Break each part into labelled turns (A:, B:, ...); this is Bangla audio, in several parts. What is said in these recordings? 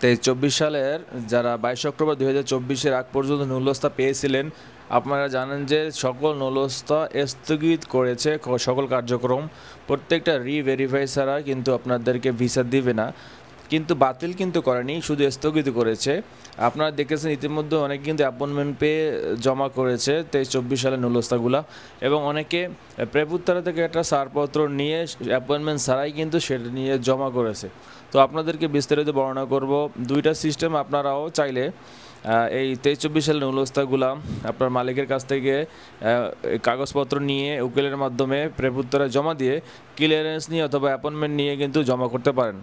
A: 23-24 সালের যারা 22 অক্টোবর 2024-এর আগ পর্যন্ত নুলস্থা পেয়েছিলেন, আপনারা জানেন যে সকল নুলস্থা স্থগিত করেছে সকল কার্যক্রম। প্রত্যেকটা রিভেরিফাই ছাড়া কিন্তু আপনাদেরকে ভিসা দিবে না, কিন্তু বাতিল কিন্তু করেনি, শুধু স্থগিত করেছে। আপনারা দেখেছেন ইতিমধ্যে অনেকে কিন্তু অ্যাপয়েন্টমেন্ট পেয়ে জমা করেছে 23-24 সালের নুলস্থাগুলা, এবং অনেকে প্রেপুত্তরা থেকে একটা ছাড়পত্র নিয়ে অ্যাপয়েন্টমেন্ট ছাড়াই কিন্তু সেটা নিয়ে জমা করেছে। তো আপনাদেরকে বিস্তারিত বর্ণনা করব দুইটা সিস্টেম। আপনারাও চাইলে এই 23-24 সালের নুলস্থাগুলা আপনার মালিকের কাছ থেকে কাগজপত্র নিয়ে উকিলের মাধ্যমে প্রেপুত্তরে জমা দিয়ে ক্লিয়ারেন্স নিয়ে অথবা অ্যাপয়েন্টমেন্ট নিয়ে কিন্তু জমা করতে পারেন।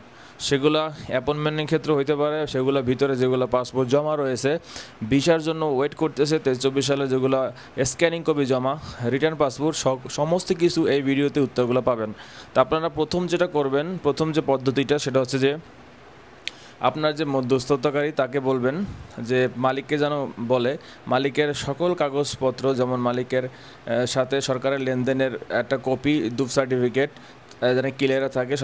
A: সেগুলা অ্যাপয়েন্টমেন্টের ক্ষেত্রে হইতে পারে, সেগুলো ভিতরে যেগুলো পাসপোর্ট জমা রয়েছে, ভিসার জন্য ওয়েট করতেছে 23-24 সালে যেগুলো স্ক্যানিং কপি জমা, রিটার্ন পাসপোর্ট, সমস্ত কিছু এই ভিডিওতে উত্তরগুলো পাবেন। তো আপনারা প্রথম যেটা করবেন, প্রথম যে পদ্ধতিটা সেটা হচ্ছে যে আপনার যে মধ্যস্থতাকারী তাকে বলবেন যে মালিককে যেন বলে মালিকের সকল কাগজপত্র, যেমন মালিকের সাথে সরকারের লেনদেনের একটা কপি, দুপ সার্টিফিকেট যেন ক্লিয়ার থাকে,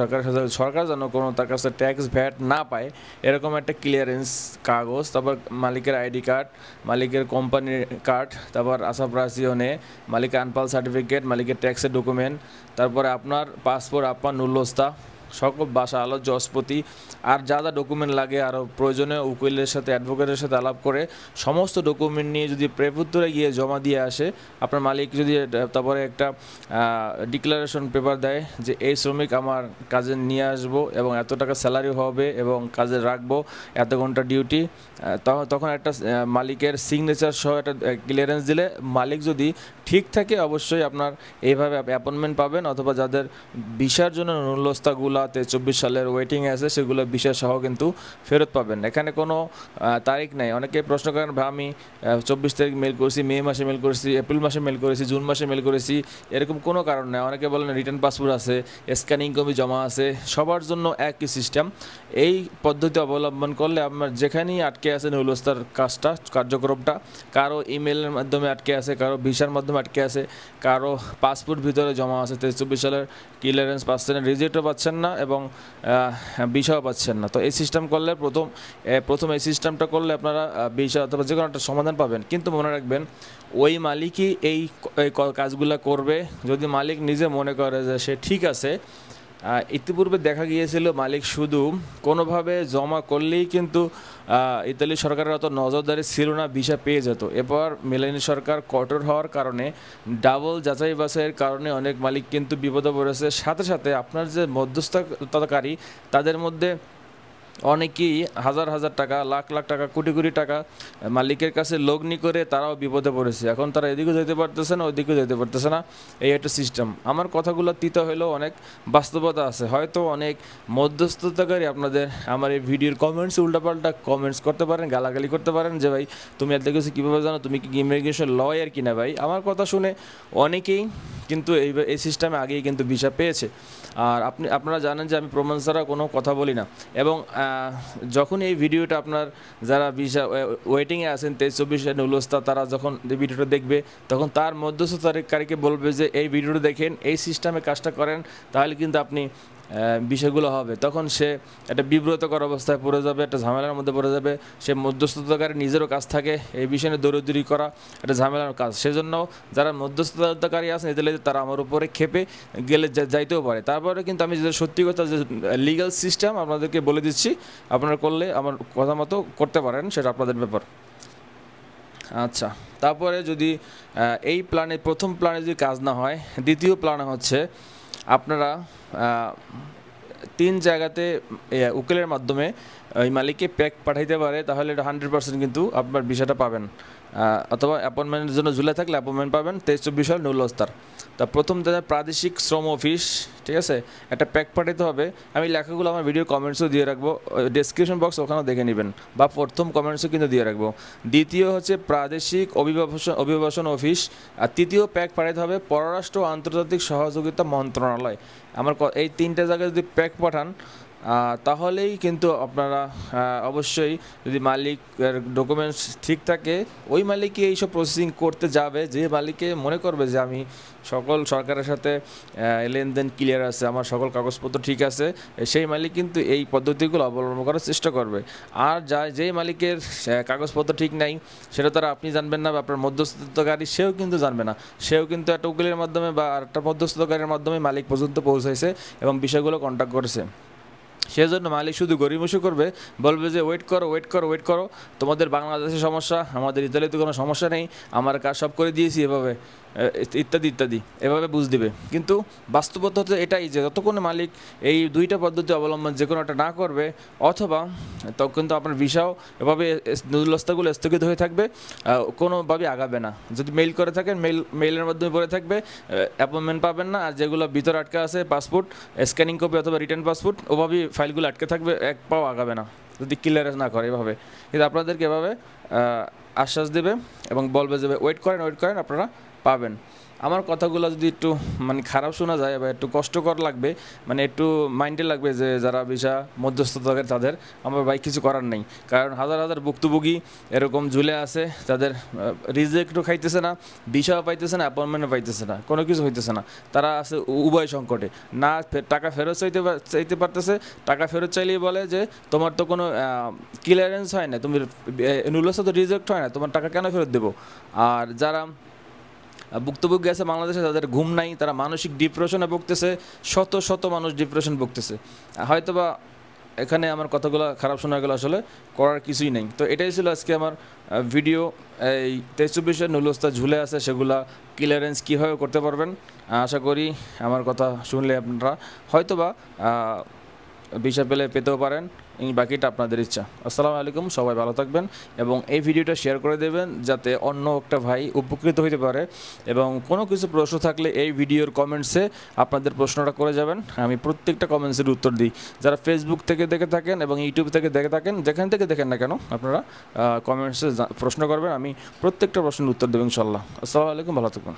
A: সরকার যেন কোনো তার কাছে ট্যাক্স ভ্যাট না পায় এরকম একটা ক্লিয়ারেন্স কাগজ, তারপর মালিকের আইডি কার্ড, মালিকের কোম্পানির কার্ড, তারপর আসাপ্রাসিওনে, মালিকের আনপাল সার্টিফিকেট, মালিকের ট্যাক্সের ডকুমেন্ট, তারপরে আপনার পাসপোর্ট, আপনার নুলস্থা, সকল বাসা আলো জসপতি, আর যা যা ডকুমেন্ট লাগে আরও প্রয়োজনে উকিলের সাথে অ্যাডভোকেটের সাথে আলাপ করে সমস্ত ডকুমেন্ট নিয়ে যদি প্রেপুত্তরে গিয়ে জমা দিয়ে আসে, আপনার মালিক যদি তারপরে একটা ডিক্লারেশন পেপার দেয় যে এই শ্রমিক আমার কাজে নিয়ে আসবো এবং এত টাকা স্যালারি হবে এবং কাজে রাখবো, এত ঘন্টা ডিউটি, তখন একটা মালিকের সিগনেচার সহ একটা ক্লিয়ারেন্স দিলে মালিক যদি ঠিক থাকে অবশ্যই আপনার এইভাবে অ্যাপয়েন্টমেন্ট পাবেন, অথবা যাদের ভিসার জন্য নুলস্থাগুলো 23-24 সালের ওয়েটিংয়ে আছে সেগুলো ভিসা সহ কিন্তু ফেরত পাবেন। এখানে কোনো তারিখ নেই। অনেকে প্রশ্ন করেন ভাই আমি 24 তারিখ মেল করেছি, মে মাসে মেল করেছি, এপ্রিল মাসে মেল করেছি, জুন মাসে মেল করেছি, এরকম কোনো কারণ নেই। অনেকে বলেন রিটার্ন পাসপোর্ট আছে, স্ক্যানিং কপি জমা আছে, সবার জন্য একই সিস্টেম। এই পদ্ধতি অবলম্বন করলে আপনার যেখানেই আটকে আছে নুলস্থার কাজটা, কার্যক্রমটা, কারো ইমেলের মাধ্যমে আটকে আছে, কারো ভিসার মাধ্যমে আটকে আছে, কারো পাসপোর্ট ভিতরে জমা আছে, 23-24 সালের ক্লিয়ারেন্স পাচ্ছেন না, রিজেক্টও পাচ্ছেন না এবং ভিসাও পাচ্ছেন না। তো এই সিস্টেম করলে প্রথম এই সিস্টেমটা করলে আপনারা ভিসা অথবা যে কোনো একটা সমাধান পাবেন। কিন্তু মনে রাখবেন ওই মালিকই এই কাজগুলো করবে যদি মালিক নিজে মনে করে যে সে ঠিক আছে। ইতিপূর্বে দেখা গিয়েছিল মালিক শুধু কোনোভাবে জমা করলেই কিন্তু ইতালি সরকারের অত নজরদারি ছিল না, ভিসা পেয়ে যেত। এরপর মেলানি সরকার কঠোর হওয়ার কারণে, ডাবল যাচাই বাছাইয়ের কারণে অনেক মালিক কিন্তু বিপদে পড়েছে। সাথে সাথে আপনার যে মধ্যস্থতাকারী তাদের মধ্যে অনেকেই হাজার হাজার টাকা, লাখ লাখ টাকা, কোটি কোটি টাকা মালিকের কাছে লগ্নি করে তারাও বিপদে পড়েছে। এখন তারা এদিকেও যেতে পারতেছে না, ওইদিকেও যেতে পারতেছে না। এই একটা সিস্টেম। আমার কথাগুলো তিতা হলেও অনেক বাস্তবতা আছে। হয়তো অনেক মধ্যস্থতাকারী আপনাদের আমার এই ভিডিওর কমেন্টসে উল্টাপাল্টা কমেন্টস করতে পারেন, গালাগালি করতে পারেন যে ভাই তুমি এত কিছু কীভাবে জানো, তুমি কি ইমিগ্রেশন লয়ার কিনা। ভাই আমার কথা শুনে অনেকেই কিন্তু এই সিস্টেমে আগেই কিন্তু ভিসা পেয়েছে। আর আপনারা জানেন যে আমি প্রমাণ ছাড়া কোনো কথা বলি না। এবং যখন এই ভিডিওটা আপনার যারা ভিসা ওয়েটিংয়ে আছেন 23-24 নুলস্থা, তারা যখন এই ভিডিওটা দেখবে তখন তার মধ্যস্থতাকারীকে বলবে যে এই ভিডিওটা দেখেন, এই সিস্টেমে কাজটা করেন, তাহলে কিন্তু আপনি বিষয়গুলো হবে। তখন সে একটা বিব্রতকর অবস্থায় পড়ে যাবে, একটা ঝামেলার মধ্যে পড়ে যাবে। সে মধ্যস্থতাকারী নিজেরও কাজ থাকে, এই বিষয়ে দৌড়দৌড়ি করা একটা ঝামেলার কাজ। সেজন্য যারা মধ্যস্থতাকারী আছেন এদের তারা আমার উপরে খেপে গেলে যাইতেও পারে। তারপরে কিন্তু আমি যে সত্যি কথা যে লিগ্যাল সিস্টেম আপনাদেরকে বলে দিচ্ছি, আপনারা করলে আমার কথা মতো করতে পারেন, সেটা আপনাদের ব্যাপার। আচ্ছা, তারপরে যদি এই প্ল্যানে প্রথম প্ল্যানে যদি কাজ না হয়, দ্বিতীয় প্ল্যানে হচ্ছে আপনারা 3 জায়গাতে উকিলের মাধ্যমে ওই মালিককে প্যাক পাঠাইতে পারে, তাহলে এটা 100% কিন্তু আপনার ভিসাটা পাবেন। অথবা অ্যাপয়েন্টমেন্টের জন্য ঝুলে থাকলে অ্যাপয়েন্টমেন্ট পাবেন 23-24 সাল নুলস্থার। তা প্রথম প্রাদেশিক শ্রম অফিস, ঠিক আছে, একটা প্যাক পাঠাতে হবে। আমি লেখাগুলো আমার ভিডিও কমেন্টসও দিয়ে রাখবো, ডেসক্রিপশন বক্স ওখানেও দেখে নেবেন, বা প্রথম কমেন্টসও কিন্তু দিয়ে রাখবো। দ্বিতীয় হচ্ছে প্রাদেশিক অভিবাসন অফিস। আর তৃতীয় প্যাক পাঠাতে হবে পররাষ্ট্র ও আন্তর্জাতিক সহযোগিতা মন্ত্রণালয়। আমার এই 3টে জায়গায় যদি প্যাক পাঠান তাহলেই কিন্তু আপনারা অবশ্যই যদি মালিকের ডকুমেন্টস ঠিক থাকে ওই মালিকই এইসব প্রসেসিং করতে যাবে, যে মালিকে মনে করবে যে আমি সকল সরকারের সাথে লেনদেন ক্লিয়ার আছে, আমার সকল কাগজপত্র ঠিক আছে, সেই মালিক কিন্তু এই পদ্ধতিগুলো অবলম্বন করার চেষ্টা করবে। আর যেই মালিকের কাগজপত্র ঠিক নাই সেটা তারা আপনি জানবেন না বা আপনার মধ্যস্থতাকারী সেও কিন্তু জানবে না, সেও কিন্তু একটা উকিলের মাধ্যমে বা একটা মধ্যস্থতাকারীর মাধ্যমে মালিক পর্যন্ত পৌঁছাইছে এবং বিষয়গুলো কন্ট্যাক্ট করেছে। সেজন্য মালিক শুধু গড়িমসি করবে, বলবে যে ওয়েট করো ওয়েট করো ওয়েট করো, তোমাদের বাংলাদেশে সমস্যা, আমাদের ইতালিতে কোনো সমস্যা নেই, আমার কাজ সব করে দিয়েছি, এভাবে ইত্যাদি ইত্যাদি এভাবে বুঝ দিবে। কিন্তু বাস্তবতা হচ্ছে এটাই যে যতক্ষণ মালিক এই দুইটা পদ্ধতি অবলম্বন যে কোনো একটা না করবে, অথবা তখন কিন্তু আপনার ভিসাও এভাবে নুদুলস্তাগুলো স্থগিত হয়ে থাকবে, কোনোভাবে আগাবে না। যদি মেইল করে থাকেন মেইলের মাধ্যমে পড়ে থাকবে, অ্যাপয়েন্টমেন্ট পাবেন না। আর যেগুলো ভিতরে আটকে আছে পাসপোর্ট স্ক্যানিং কপি অথবা রিটার্ন পাসপোর্ট, ওভাবেই ফাইলগুলো আটকে থাকবে, এক পাও আগাবে না যদি ক্লিয়ারেন্স না করে এভাবে। কিন্তু আপনাদেরকে এভাবে আশ্বাস দেবে এবং বলবে যে ওয়েট করেন আপনারা পাবেন। আমার কথাগুলো যদি একটু মানে খারাপ শোনা যায় বা একটু কষ্টকর লাগবে, মানে একটু মাইন্ডে লাগবে যে যারা ভিসা মধ্যস্থতাকারী তাদের, আমার ভাই কিছু করার নেই। কারণ হাজার হাজার ভুক্তভোগী এরকম ঝুলে আছে, তাদের রিজেক্টও খাইতেছে না, ভিসাও পাইতেছে না, অ্যাপয়েন্টমেন্টও পাইতেছে না, কোনো কিছু হইতেছে না। তারা আছে উভয় সংকটে, না টাকা ফেরত চাইতে পারতেছে, টাকা ফেরত চাইলেই বলে যে তোমার তো কোনো ক্লিয়ারেন্স হয় না, তুমি নুলসা তো রিজেক্ট হয় না, তোমার টাকা কেন ফেরত দেবো। আর যারা ভুক্তভোগী আছে বাংলাদেশে, তাদের ঘুম নাই, তারা মানসিক ডিপ্রেশনে ভুগতেছে, শত শত মানুষ ডিপ্রেশন ভুগতেছে। হয়তোবা এখানে আমার কথাগুলো খারাপ শোনা গেলো, আসলে করার কিছুই নেই। তো এটাই ছিল আজকে আমার ভিডিও। এই 23-24 নুলস্তা ঝুলে আছে সেগুলা ক্লিয়ারেন্স কীভাবে করতে পারবেন, আশা করি আমার কথা শুনলে আপনারা হয়তোবা ভিসা পেতেও পারেন, বাকিটা আপনাদের ইচ্ছা। আসসালামু আলাইকুম, সবাই ভালো থাকবেন এবং এই ভিডিওটা শেয়ার করে দেবেন যাতে অন্য একটা ভাই উপকৃত হতে পারে। এবং কোনো কিছু প্রশ্ন থাকলে এই ভিডিওর কমেন্টসে আপনাদের প্রশ্নটা করে যাবেন, আমি প্রত্যেকটা কমেন্টসের উত্তর দিই। যারা ফেসবুক থেকে দেখে থাকেন এবং ইউটিউব থেকে দেখে থাকেন, যেখান থেকে দেখেন না কেন আপনারা কমেন্টসে প্রশ্ন করবেন, আমি প্রত্যেকটা প্রশ্নের উত্তর দেবো ইনশাল্লাহ। আসসালামু আলাইকুম, ভালো থাকবেন।